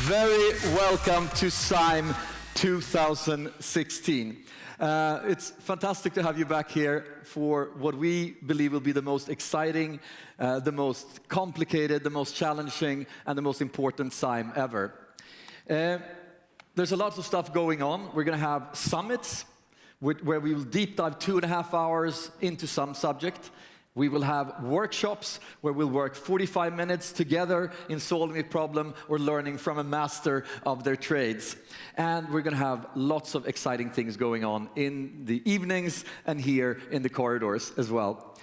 Very welcome to Sime 2016. It's fantastic to have you back here for what we believe will be the most exciting, the most complicated, the most challenging, and the most important Sime ever. There's a lot of stuff going on. We're going to have summits where we will deep dive 2.5 hours into some subject. We will have workshops where we'll work 45 minutes together in solving a problem or learning from a master of their trades. And we're going to have lots of exciting things going on in the evenings and here in the corridors as well.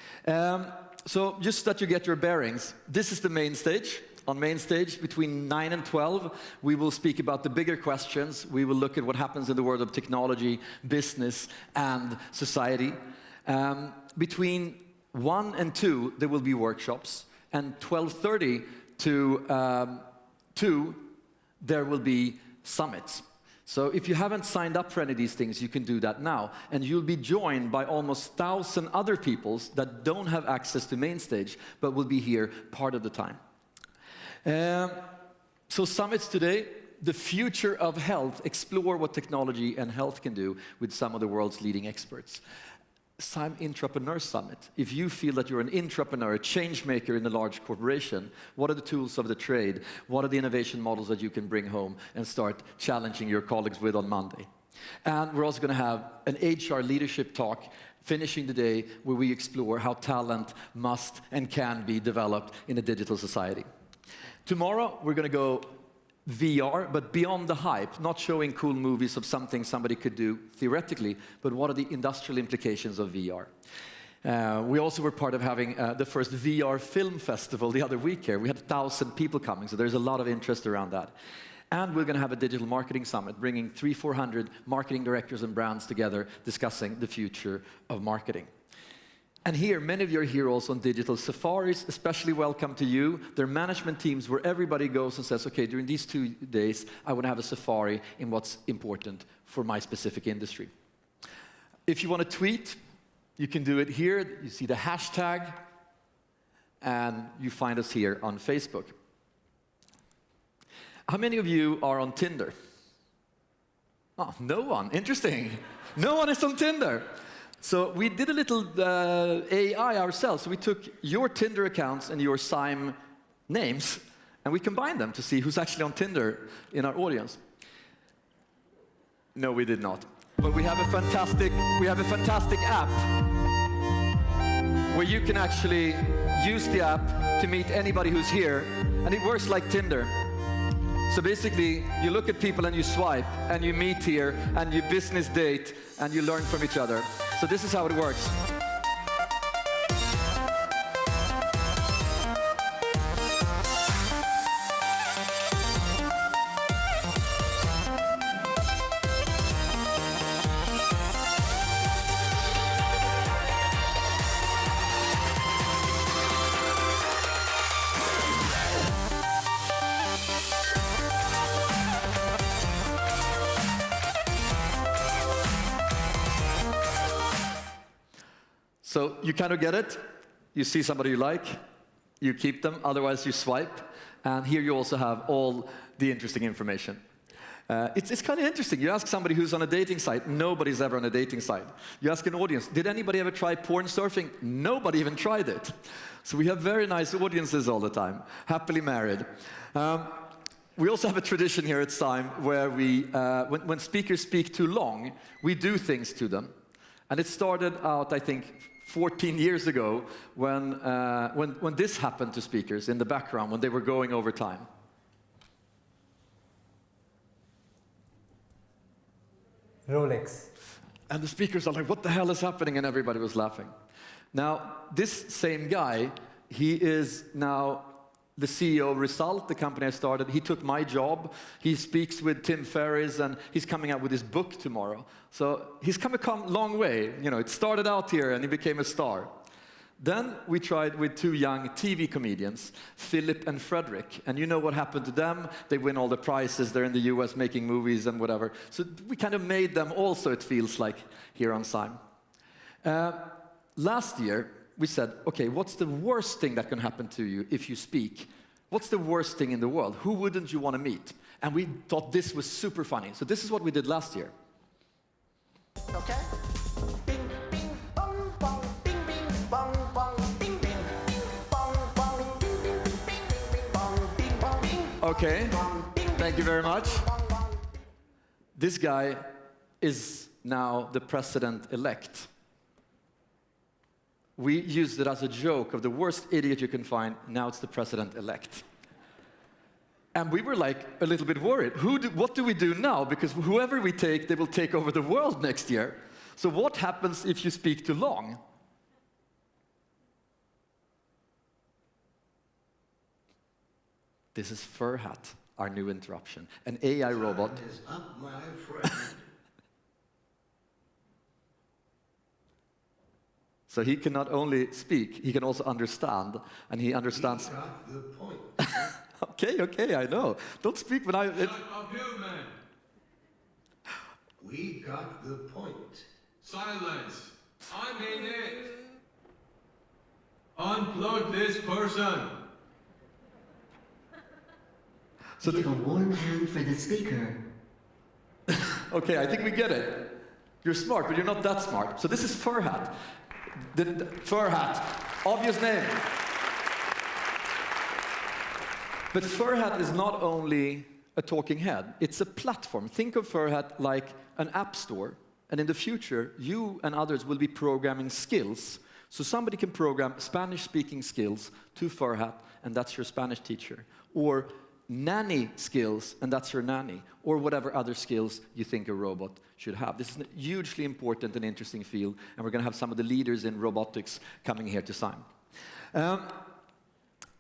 So just that you get your bearings, this is the main stage. On main stage, between 9 and 12, we will speak about the bigger questions. We will look at what happens in the world of technology, business, and society. Between 1 and 2, there will be workshops, and 12:30 to 2, there will be summits. So if you haven't signed up for any of these things, you can do that now, and you'll be joined by almost 1,000 other people that don't have access to main stage, but will be here part of the time. So summits today, the future of health, explore what technology and health can do with some of the world's leading experts. Sime Intrapreneur Summit. If you feel that you're an intrapreneur, a change maker in a large corporation, what are the tools of the trade? What are the innovation models that you can bring home and start challenging your colleagues with on Monday? And we're also going to have an HR leadership talk finishing the day where we explore how talent must and can be developed in a digital society. Tomorrow, we're going to go VR, but beyond the hype, not showing cool movies of something somebody could do theoretically, but what are the industrial implications of VR? We also were part of having the first VR film festival the other week here. We had 1,000 people coming, so there's a lot of interest around that. And we're going to have a digital marketing summit, bringing 300-400 marketing directors and brands together, discussing the future of marketing. And here, many of you are here also on digital safaris, especially welcome to you. There are management teams where everybody goes and says, okay, during these 2 days, I want to have a safari in what's important for my specific industry. If you want to tweet, you can do it here. You see the hashtag, and you find us here on Facebook. How many of you are on Tinder? Oh, no one. Interesting. No one is on Tinder. So we did a little AI ourselves. So we took your Tinder accounts and your Sime names, and we combined them to see who's actually on Tinder in our audience. No, we did not. But we have a fantastic app where you can actually use the app to meet anybody who's here, and it works like Tinder. So basically, you look at people and you swipe, and you meet here, and you business date, and you learn from each other. So this is how it works. So you kind of get it. You see somebody you like, you keep them, otherwise you swipe. And here you also have all the interesting information. It's kind of interesting. You ask somebody who's on a dating site, nobody's ever on a dating site. You ask an audience, did anybody ever try porn surfing? Nobody even tried it. So we have very nice audiences all the time, happily married. We also have a tradition here at Sime where we, when speakers speak too long, we do things to them. And it started out, I think, 14 years ago when this happened to speakers in the background, when they were going over time. Rolex. And the speakers are like, what the hell is happening? And everybody was laughing. Now, this same guy, he is now the CEO of Result, the company I started. He took my job. He speaks with Tim Ferriss, and he's coming out with his book tomorrow. So he's come a long way. You know, it started out here, and he became a star. Then we tried with 2 young TV comedians, Philip and Frederick. And you know what happened to them? They win all the prizes. They're in the US making movies and whatever. So we kind of made them also, it feels like, here on Sime. Last year, we said, okay, what's the worst thing that can happen to you if you speak? What's the worst thing in the world? Who wouldn't you want to meet? And we thought this was super funny. So this is what we did last year. Okay? Bing, bing, bong, bong, bing, bing, bong, bong, bing, bing, bing, bong, bong, bing, bing, bing, bing, bing, bong, bing, bong, bing. Okay, thank you very much. This guy is now the president-elect. We used it as a joke of the worst idiot you can find. Now it's the president-elect. And we were like a little bit worried. What do we do now? Because whoever we take, they will take over the world next year. So what happens if you speak too long? This is Furhat, our new interruption, an AI robot. Time is up, my friend. So he can not only speak, he can also understand, and he understands. We got the point. Okay, I know. Don't speak when I. Shut up, you man! We got the point. Silence! I mean it! Unplug this person! So Give a warm hand for the speaker. okay, I think we get it. You're smart, but you're not that smart. So this is Furhat. The Furhat, obvious name. But Furhat is not only a talking head, it's a platform. Think of Furhat like an app store, and in the future, you and others will be programming skills. So somebody can program Spanish-speaking skills to Furhat, and that's your Spanish teacher. Or nanny skills, and that's your nanny. Or whatever other skills you think a robot should have. This is a hugely important and interesting field, and we're going to have some of the leaders in robotics coming here to Sime.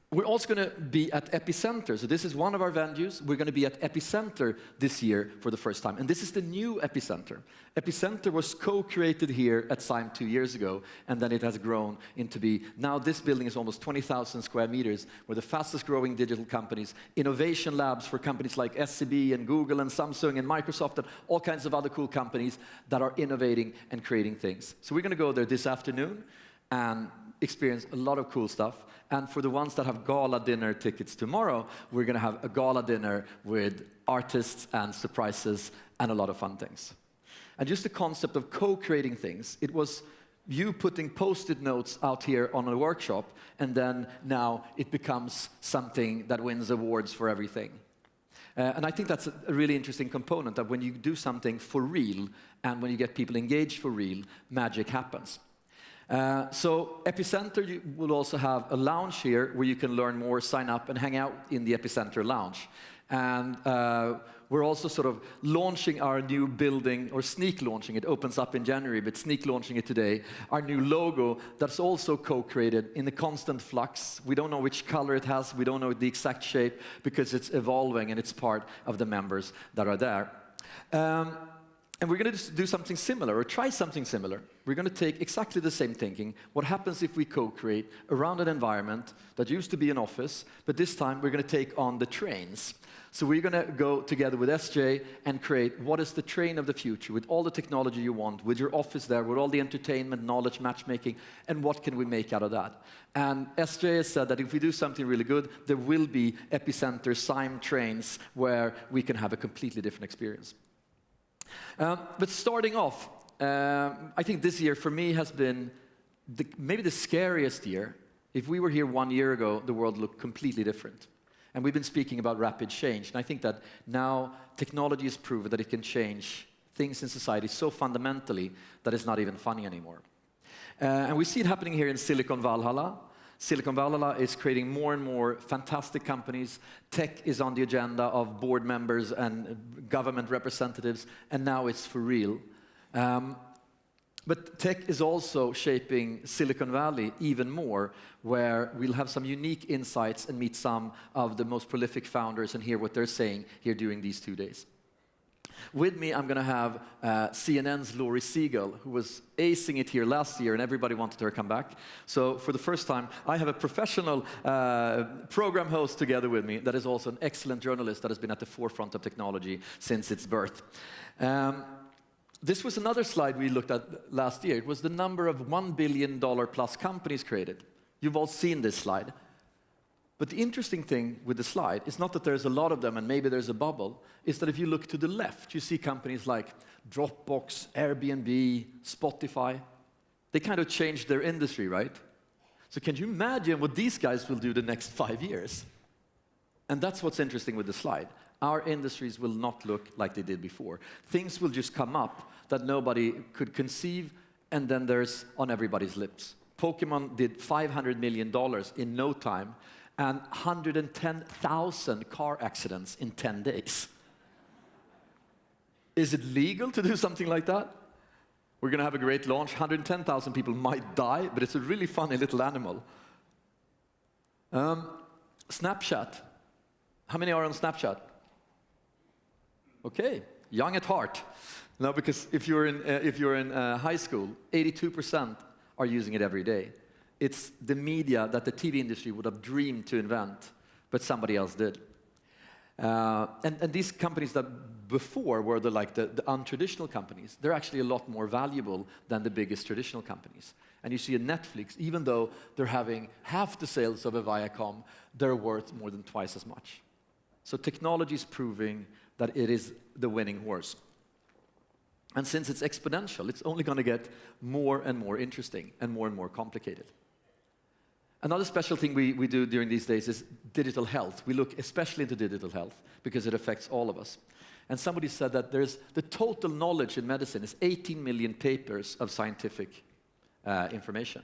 We're also going to be at Epicenter. So this is one of our venues. We're going to be at Epicenter this year for the first time. And this is the new Epicenter. Epicenter was co-created here at Sime 2 years ago, and then it has grown into be, now this building is almost 20,000 square meters. We're the fastest growing digital companies, innovation labs for companies like SCB and Google and Samsung and Microsoft and all kinds of other cool companies that are innovating and creating things. So we're going to go there this afternoon and experience a lot of cool stuff. And for the ones that have gala dinner tickets tomorrow, we're going to have a gala dinner with artists and surprises and a lot of fun things. And just the concept of co-creating things, it was you putting post-it notes out here on a workshop, and then now it becomes something that wins awards for everything. And I think that's a really interesting component, that when you do something for real, and when you get people engaged for real, magic happens. So Epicenter, you will also have a lounge here where you can learn more, sign up, and hang out in the Epicenter lounge. And we're also sort of launching our new building, or sneak launching. It opens up in January, but sneak launching it today. Our new logo that's also co-created in a constant flux. We don't know which color it has. We don't know the exact shape because it's evolving and it's part of the members that are there. And we're going to do something similar, or try something similar. We're going to take exactly the same thinking. What happens if we co-create around an environment that used to be an office, but this time we're going to take on the trains. So we're going to go together with SJ and create what is the train of the future, with all the technology you want, with your office there, with all the entertainment, knowledge, matchmaking, and what can we make out of that? And SJ has said that if we do something really good, there will be Epicenter Sime trains where we can have a completely different experience. But starting off, I think this year for me has been maybe the scariest year. If we were here 1 year ago, the world looked completely different. And we've been speaking about rapid change. And I think that now technology has proven that it can change things in society so fundamentally that it's not even funny anymore. And we see it happening here in Silicon Valhalla. Silicon Valley is creating more and more fantastic companies. Tech is on the agenda of board members and government representatives, and now it's for real. But tech is also shaping Silicon Valley even more, where we'll have some unique insights and meet some of the most prolific founders and hear what they're saying here during these 2 days. With me, I'm going to have CNN's Laurie Siegel, who was acing it here last year, and everybody wanted her to come back. So for the first time, I have a professional program host together with me that is also an excellent journalist that has been at the forefront of technology since its birth. This was another slide we looked at last year. It was the number of $1 billion plus companies created. You've all seen this slide. But the interesting thing with the slide is not that there's a lot of them and maybe there's a bubble, is that if you look to the left, you see companies like Dropbox, Airbnb, Spotify. They kind of changed their industry, right? So can you imagine what these guys will do the next 5 years? And that's what's interesting with the slide. Our industries will not look like they did before. Things will just come up that nobody could conceive, and then there's on everybody's lips. Pokemon did $500 million in no time, and 110,000 car accidents in 10 days. Is it legal to do something like that? We're going to have a great launch. 110,000 people might die, but it's a really funny little animal. Snapchat. How many are on Snapchat? Okay, young at heart. No, because if you're in high school, 82% are using it every day. It's the media that the TV industry would have dreamed to invent, but somebody else did. And these companies that before were the untraditional companies, they're actually a lot more valuable than the biggest traditional companies. And you see a Netflix, even though they're having half the sales of a Viacom, they're worth more than twice as much. So technology is proving that it is the winning horse. And since it's exponential, it's only going to get more and more interesting and more complicated. Another special thing we do during these days is digital health. We look especially into digital health because it affects all of us. And somebody said that there's the total knowledge in medicine is 18 million papers of scientific information.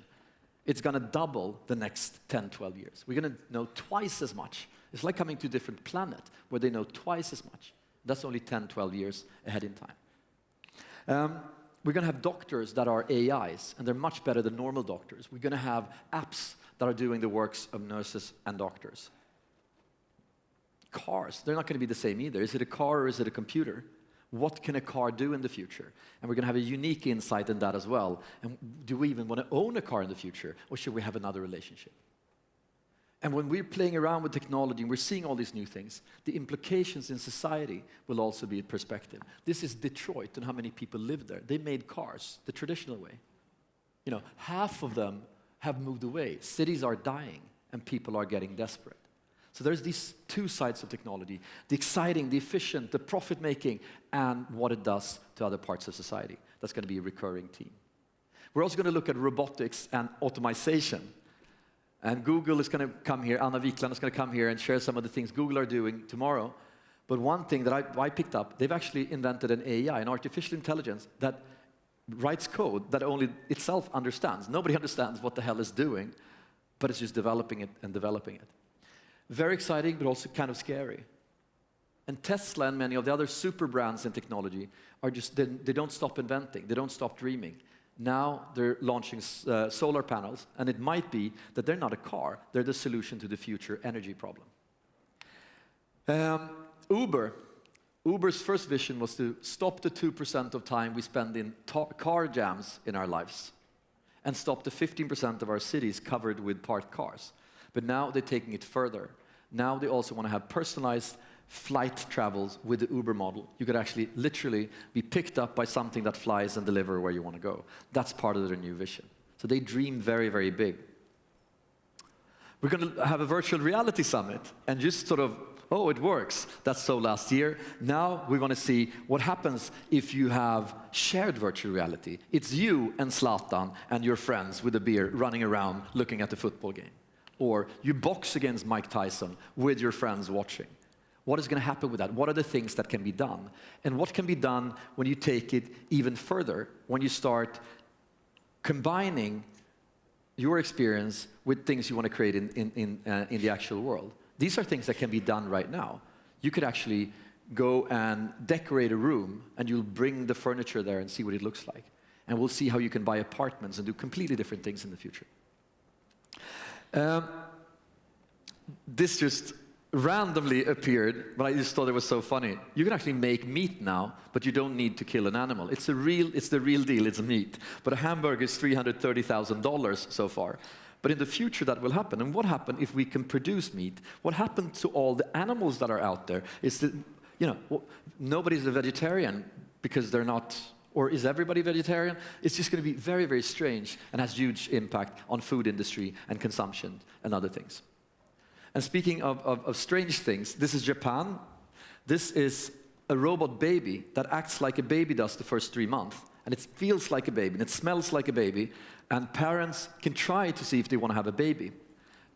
It's going to double the next 10, 12 years. We're going to know twice as much. It's like coming to a different planet where they know twice as much. That's only 10, 12 years ahead in time. We're going to have doctors that are AIs, and they're much better than normal doctors. We're going to have apps that are doing the works of nurses and doctors. Cars, they're not going to be the same either. Is it a car or is it a computer? What can a car do in the future? And we're going to have a unique insight in that as well. And do we even want to own a car in the future, or should we have another relationship? And when we're playing around with technology and we're seeing all these new things, the implications in society will also be a perspective. This is Detroit and how many people live there. They made cars the traditional way. You know, half of them have moved away. Cities are dying and people are getting desperate. So there's these two sides of technology, the exciting, the efficient, the profit-making, and what it does to other parts of society. That's going to be a recurring theme. We're also going to look at robotics and automation. And Google is going to come here, Anna Wikland is going to come here and share some of the things Google are doing tomorrow. But one thing that I picked up, they've actually invented an AI, an artificial intelligence, that writes code that only itself understands. Nobody understands what the hell it's doing, but it's just developing it and developing it. Very exciting, but also kind of scary. And Tesla and many of the other super brands in technology are just, they don't stop inventing, they don't stop dreaming. Now they're launching solar panels, and it might be that they're not a car, they're the solution to the future energy problem. Uber's first vision was to stop the 2% of time we spend in car jams in our lives, and stop the 15% of our cities covered with parked cars. But now they're taking it further. Now they also want to have personalized flight travels with the Uber model. You could actually literally be picked up by something that flies and deliver where you want to go. That's part of their new vision. So they dream very, very big. We're going to have a virtual reality summit and just sort of, oh, it works. That's so last year. Now we want to see what happens if you have shared virtual reality. It's you and Zlatan and your friends with a beer running around looking at the football game. Or you box against Mike Tyson with your friends watching. What is going to happen with that? What are the things that can be done? And what can be done when you take it even further, when you start combining your experience with things you want to create in the actual world? These are things that can be done right now. You could actually go and decorate a room, and you'll bring the furniture there and see what it looks like. And we'll see how you can buy apartments and do completely different things in the future. This just randomly appeared, but I just thought it was so funny. You can actually make meat now, but you don't need to kill an animal. It's the real deal, it's meat. But a hamburger is $330,000 so far. But in the future that will happen. And what happens if we can produce meat? What happens to all the animals that are out there? Is that, you know, nobody's a vegetarian because they're not, or is everybody vegetarian? It's just going to be very, very strange and has huge impact on food industry and consumption and other things. And speaking of strange things, this is Japan. This is a robot baby that acts like a baby does the first 3 months. And it feels like a baby, and it smells like a baby. And parents can try to see if they want to have a baby.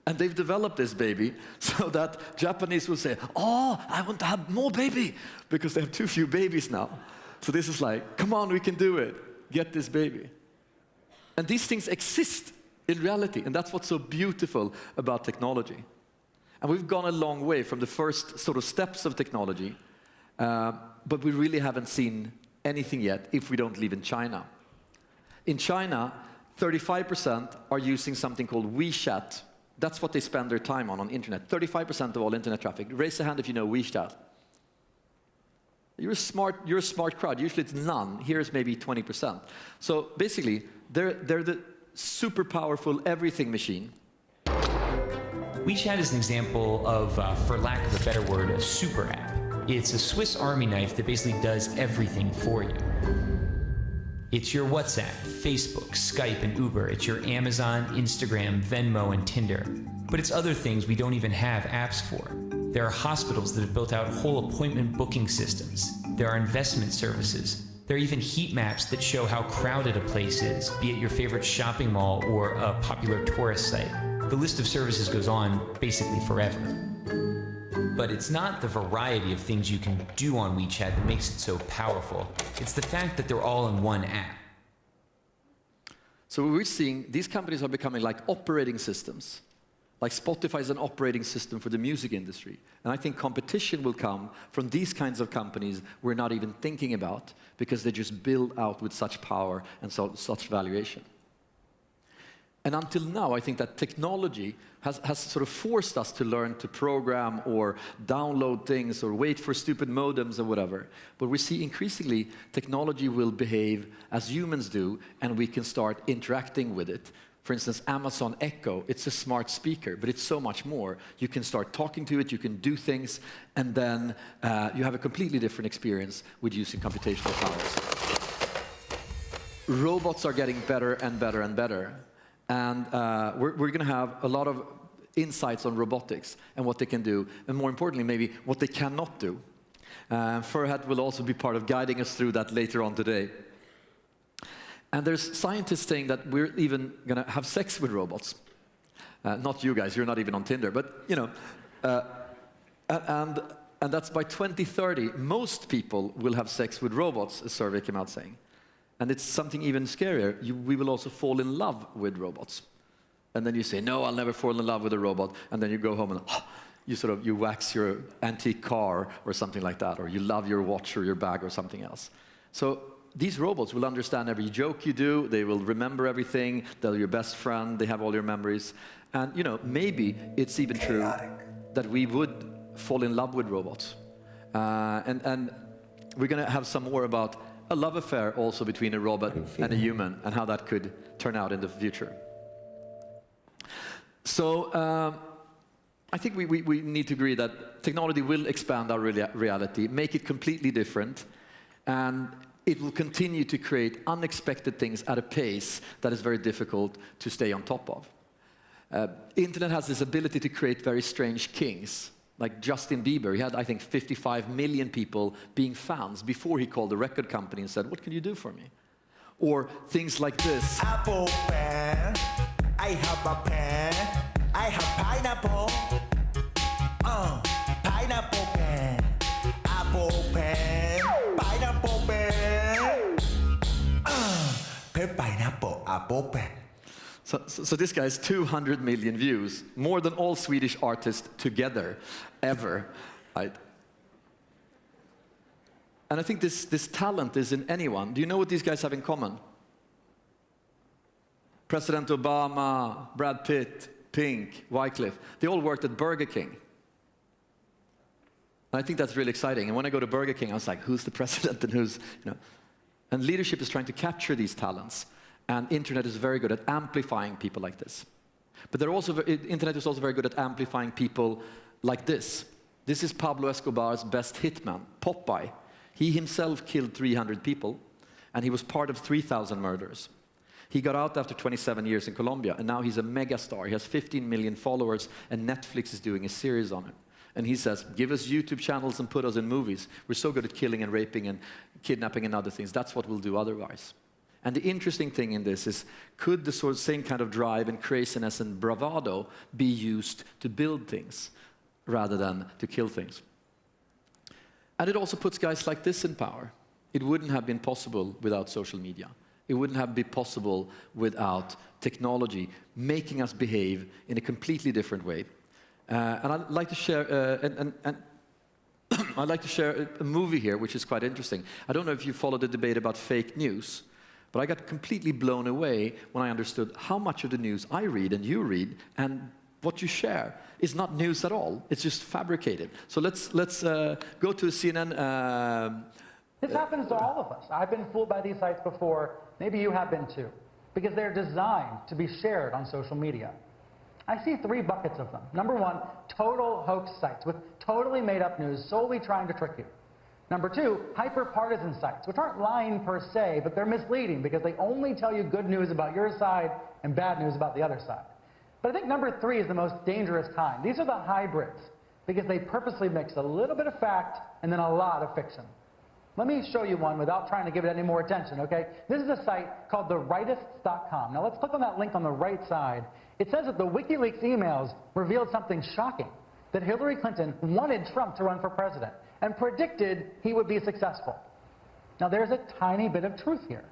And they've developed this baby so that Japanese will say, oh, I want to have more baby, because they have too few babies now. So this is like, come on, we can do it. Get this baby. And these things exist in reality, and that's what's so beautiful about technology. And we've gone a long way from the first sort of steps of technology, but we really haven't seen anything yet if we don't live in China. In China, 35% are using something called WeChat. That's what they spend their time on internet. 35% of all internet traffic. Raise a hand if you know WeChat. You're a smart crowd. Usually it's none. Here is maybe 20%. So basically, they're the super powerful everything machine. WeChat is an example of, for lack of a better word, a super app. It's a Swiss Army knife that basically does everything for you. It's your WhatsApp, Facebook, Skype, and Uber. It's your Amazon, Instagram, Venmo, and Tinder. But it's other things we don't even have apps for. There are hospitals that have built out whole appointment booking systems. There are investment services. There are even heat maps that show how crowded a place is, be it your favorite shopping mall or a popular tourist site. The list of services goes on basically forever. But it's not the variety of things you can do on WeChat that makes it so powerful. It's the fact that they're all in one app. So we're seeing these companies are becoming like operating systems. Like Spotify is an operating system for the music industry. And I think competition will come from these kinds of companies we're not even thinking about, because they just build out with such power and such valuation. And until now, I think that technology has sort of forced us to learn to program or download things or wait for stupid modems or whatever. But we see increasingly technology will behave as humans do, and we can start interacting with it. For instance, Amazon Echo, it's a smart speaker, but it's so much more. You can start talking to it, you can do things, and then you have a completely different experience with using computational powers. Robots are getting better and better and better. And we're going to have a lot of insights on robotics and what they can do, and more importantly, maybe what they cannot do. Furhat will also be part of guiding us through that later on today. And there's scientists saying that we're even going to have sex with robots. Not you guys, you're not even on Tinder, but you know. And that's by 2030, most people will have sex with robots, a survey came out saying. And it's something even scarier. We will also fall in love with robots. And then you say, no, I'll never fall in love with a robot. And then you go home and you wax your antique car or something like that, or you love your watch or your bag or something else. So these robots will understand every joke you do. They will remember everything. They're your best friend. They have all your memories. And you know, maybe it's even true that we would fall in love with robots. And we're going to have some more about a love affair also between a robot and a human, and how that could turn out in the future. So I think we need to agree that technology will expand our reality, make it completely different, and it will continue to create unexpected things at a pace that is very difficult to stay on top of. Internet has this ability to create very strange kings. Like Justin Bieber, he had, I think, 55 million people being fans before he called the record company and said, what can you do for me? Or things like this. Apple pen, I have a pen, I have pineapple. Pineapple pen, apple pen, pineapple pen. Pen, pineapple, apple pen. So this guy has 200 million views, more than all Swedish artists together, ever. Right? And I think this talent is in anyone. Do you know what these guys have in common? President Obama, Brad Pitt, Pink, Wycliffe, they all worked at Burger King. And I think that's really exciting. And when I go to Burger King, I was like, who's the president and who's, you know? And leadership is trying to capture these talents. And internet is very good at amplifying people like this. But internet is also very good at amplifying people like this. This is Pablo Escobar's best hitman, Popeye. He himself killed 300 people, and he was part of 3,000 murders. He got out after 27 years in Colombia, and now he's a mega star. He has 15 million followers, and Netflix is doing a series on him. And he says, give us YouTube channels and put us in movies. We're so good at killing and raping and kidnapping and other things. That's what we'll do otherwise. And the interesting thing in this is, could the sort of same kind of drive and craziness and bravado be used to build things rather than to kill things? And it also puts guys like this in power. It wouldn't have been possible without social media. It wouldn't have been possible without technology making us behave in a completely different way. And I'd like to share, I'd like to share a movie here, which is quite interesting. I don't know if you followed the debate about fake news, but I got completely blown away when I understood how much of the news I read and you read and what you share is not news at all. It's just fabricated. So let's go to CNN. This happens to all of us. I've been fooled by these sites before. Maybe you have been too, because they're designed to be shared on social media. I see 3 buckets of them. Number 1, total hoax sites with totally made up news solely trying to trick you. Number 2, hyper-partisan sites, which aren't lying per se, but they're misleading because they only tell you good news about your side and bad news about the other side. But I think number 3 is the most dangerous kind. These are the hybrids, because they purposely mix a little bit of fact and then a lot of fiction. Let me show you one without trying to give it any more attention, okay? This is a site called therightists.com. Now let's click on that link on the right side. It says that the WikiLeaks emails revealed something shocking, that Hillary Clinton wanted Trump to run for president and predicted he would be successful. Now there's a tiny bit of truth here.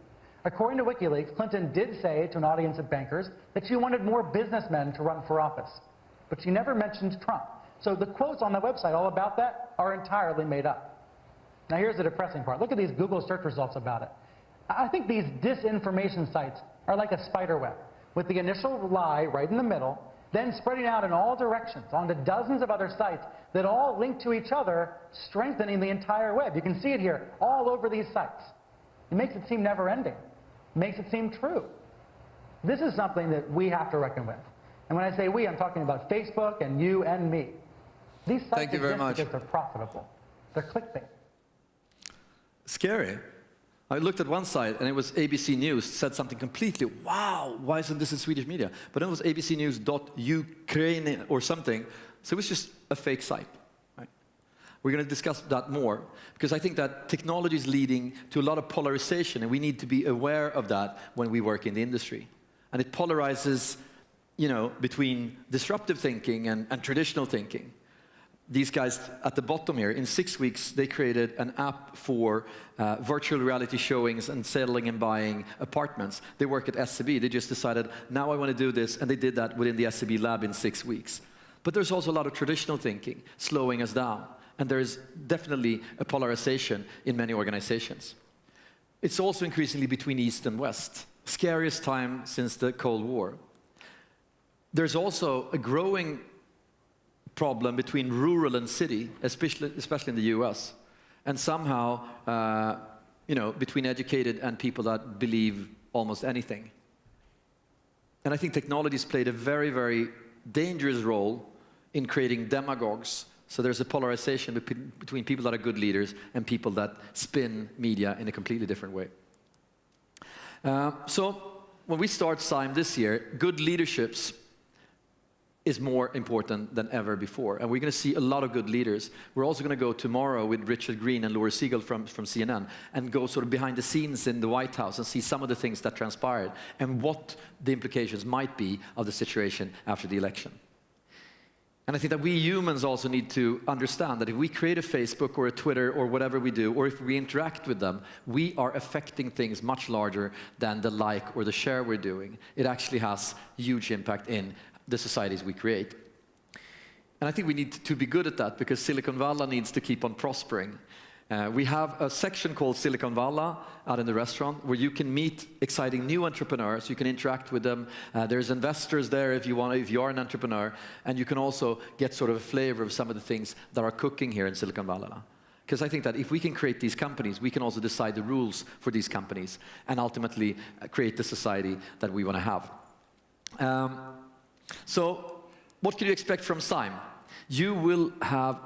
According to WikiLeaks, Clinton did say to an audience of bankers that she wanted more businessmen to run for office, but she never mentioned Trump. So the quotes on the website all about that are entirely made up. Now here's the depressing part. Look at these Google search results about it. I think these disinformation sites are like a spider web, with the initial lie right in the middle, then spreading out in all directions onto dozens of other sites that all link to each other, strengthening the entire web. You can see it here, all over these sites. It makes it seem never-ending. It makes it seem true. This is something that we have to reckon with. And when I say we, I'm talking about Facebook and you and me. These sites exist because they're profitable. They're clickbait. Scary. I looked at one site and it was ABC News, said something completely, wow, why isn't this in Swedish media? But then it was abcnews.ukraine or something, so it was just a fake site. Right? We're going to discuss that more, because I think that technology is leading to a lot of polarization, and we need to be aware of that when we work in the industry. And it polarizes, you know, between disruptive thinking and traditional thinking. These guys at the bottom here, in 6 weeks, they created an app for virtual reality showings and selling and buying apartments. They work at SEB. They just decided, now I want to do this, and they did that within the SEB lab in 6 weeks. But there's also a lot of traditional thinking slowing us down, and there's definitely a polarization in many organizations. It's also increasingly between East and West. Scariest time since the Cold War. There's also a growing problem between rural and city, especially in the US, and somehow, you know, between educated and people that believe almost anything. And I think technology's played a very, very dangerous role in creating demagogues. So there's a polarization between people that are good leaders and people that spin media in a completely different way. So when we start Sime this year, good leaderships is more important than ever before. And we're going to see a lot of good leaders. We're also going to go tomorrow with Richard Green and Laura Siegel from CNN and go sort of behind the scenes in the White House and see some of the things that transpired and what the implications might be of the situation after the election. And I think that we humans also need to understand that if we create a Facebook or a Twitter or whatever we do, or if we interact with them, we are affecting things much larger than the like or the share we're doing. It actually has huge impact in the societies we create. And I think we need to be good at that, because Silicon Valley needs to keep on prospering. We have a section called Silicon Valley out in the restaurant where you can meet exciting new entrepreneurs. You can interact with them. There's investors there if you are an entrepreneur, and you can also get sort of a flavor of some of the things that are cooking here in Silicon Valley. Because I think that if we can create these companies, we can also decide the rules for these companies and ultimately create the society that we want to have. So what can you expect from Sime? You will have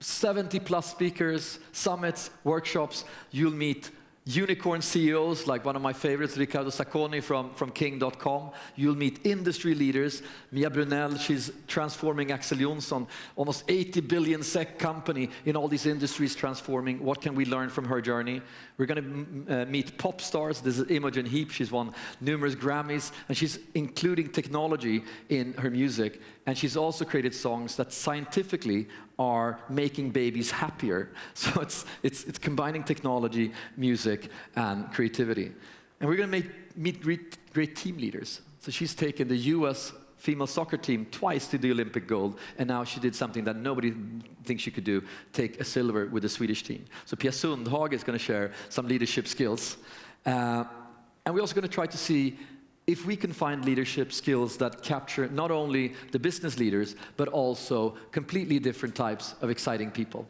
70+ speakers, summits, workshops. You'll meet unicorn CEOs, like one of my favorites, Riccardo Sacconi from King.com. You'll meet industry leaders. Mia Brunell, she's transforming Axel Jonsson, almost 80 billion SEK company in all these industries transforming. What can we learn from her journey? We're going to meet pop stars. This is Imogen Heap. She's won numerous Grammys, and she's including technology in her music. And she's also created songs that scientifically are making babies happier. So it's combining technology, music, and creativity. And we're going to meet great team leaders. So she's taken the US female soccer team twice to the Olympic gold, and now she did something that nobody thinks she could do, take a silver with the Swedish team. So Pia Sundhage is going to share some leadership skills. And we're also going to try to see if we can find leadership skills that capture not only the business leaders, but also completely different types of exciting people.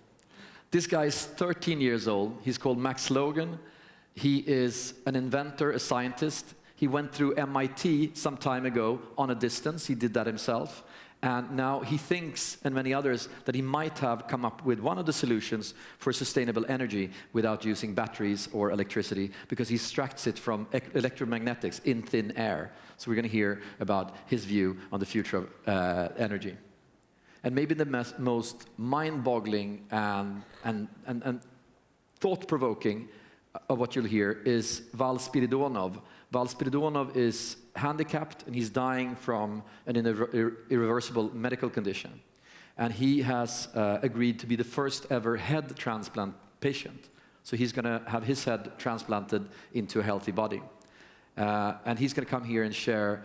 This guy is 13 years old. He's called Max Logan. He is an inventor, a scientist. He went through MIT some time ago on a distance. He did that himself. And now he thinks, and many others, that he might have come up with one of the solutions for sustainable energy without using batteries or electricity, because he extracts it from electromagnetics in thin air. So we're going to hear about his view on the future of energy. And maybe the most mind-boggling and thought-provoking of what you'll hear is Val Spiridonov. Val Spiridonov is handicapped, and he's dying from an irreversible medical condition. And he has agreed to be the first ever head transplant patient. So he's going to have his head transplanted into a healthy body. And he's going to come here and share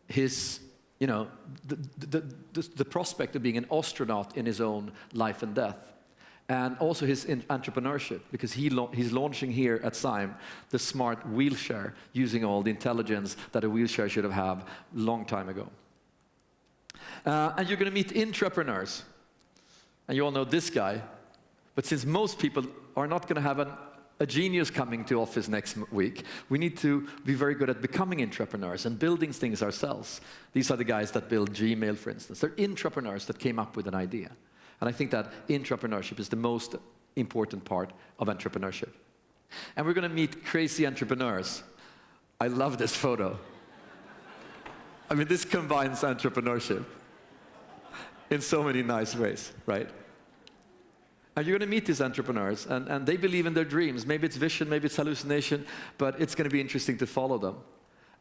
his, the prospect of being an astronaut in his own life and death. And also his entrepreneurship, because he's launching here at Sime the smart wheelchair, using all the intelligence that a wheelchair should have had a long time ago. And you're going to meet intrapreneurs. And you all know this guy. But since most people are not going to have a genius coming to office next week, we need to be very good at becoming intrapreneurs and building things ourselves. These are the guys that build Gmail, for instance. They're intrapreneurs that came up with an idea. And I think that intrapreneurship is the most important part of entrepreneurship. And we're going to meet crazy entrepreneurs. I love this photo. I mean, this combines entrepreneurship in so many nice ways, right? And you're going to meet these entrepreneurs, and they believe in their dreams. Maybe it's vision, maybe it's hallucination, but it's going to be interesting to follow them.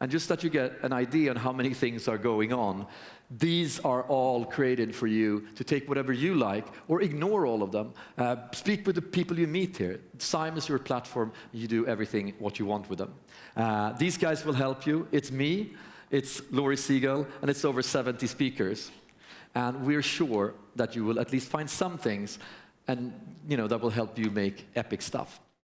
And just that you get an idea on how many things are going on, these are all created for you to take whatever you like or ignore all of them. Speak with the people you meet here. Sime is your platform. You do everything what you want with them. These guys will help you. It's me, it's Laurie Siegel, and it's over 70 speakers. And we're sure that you will at least find some things and that will help you make epic stuff.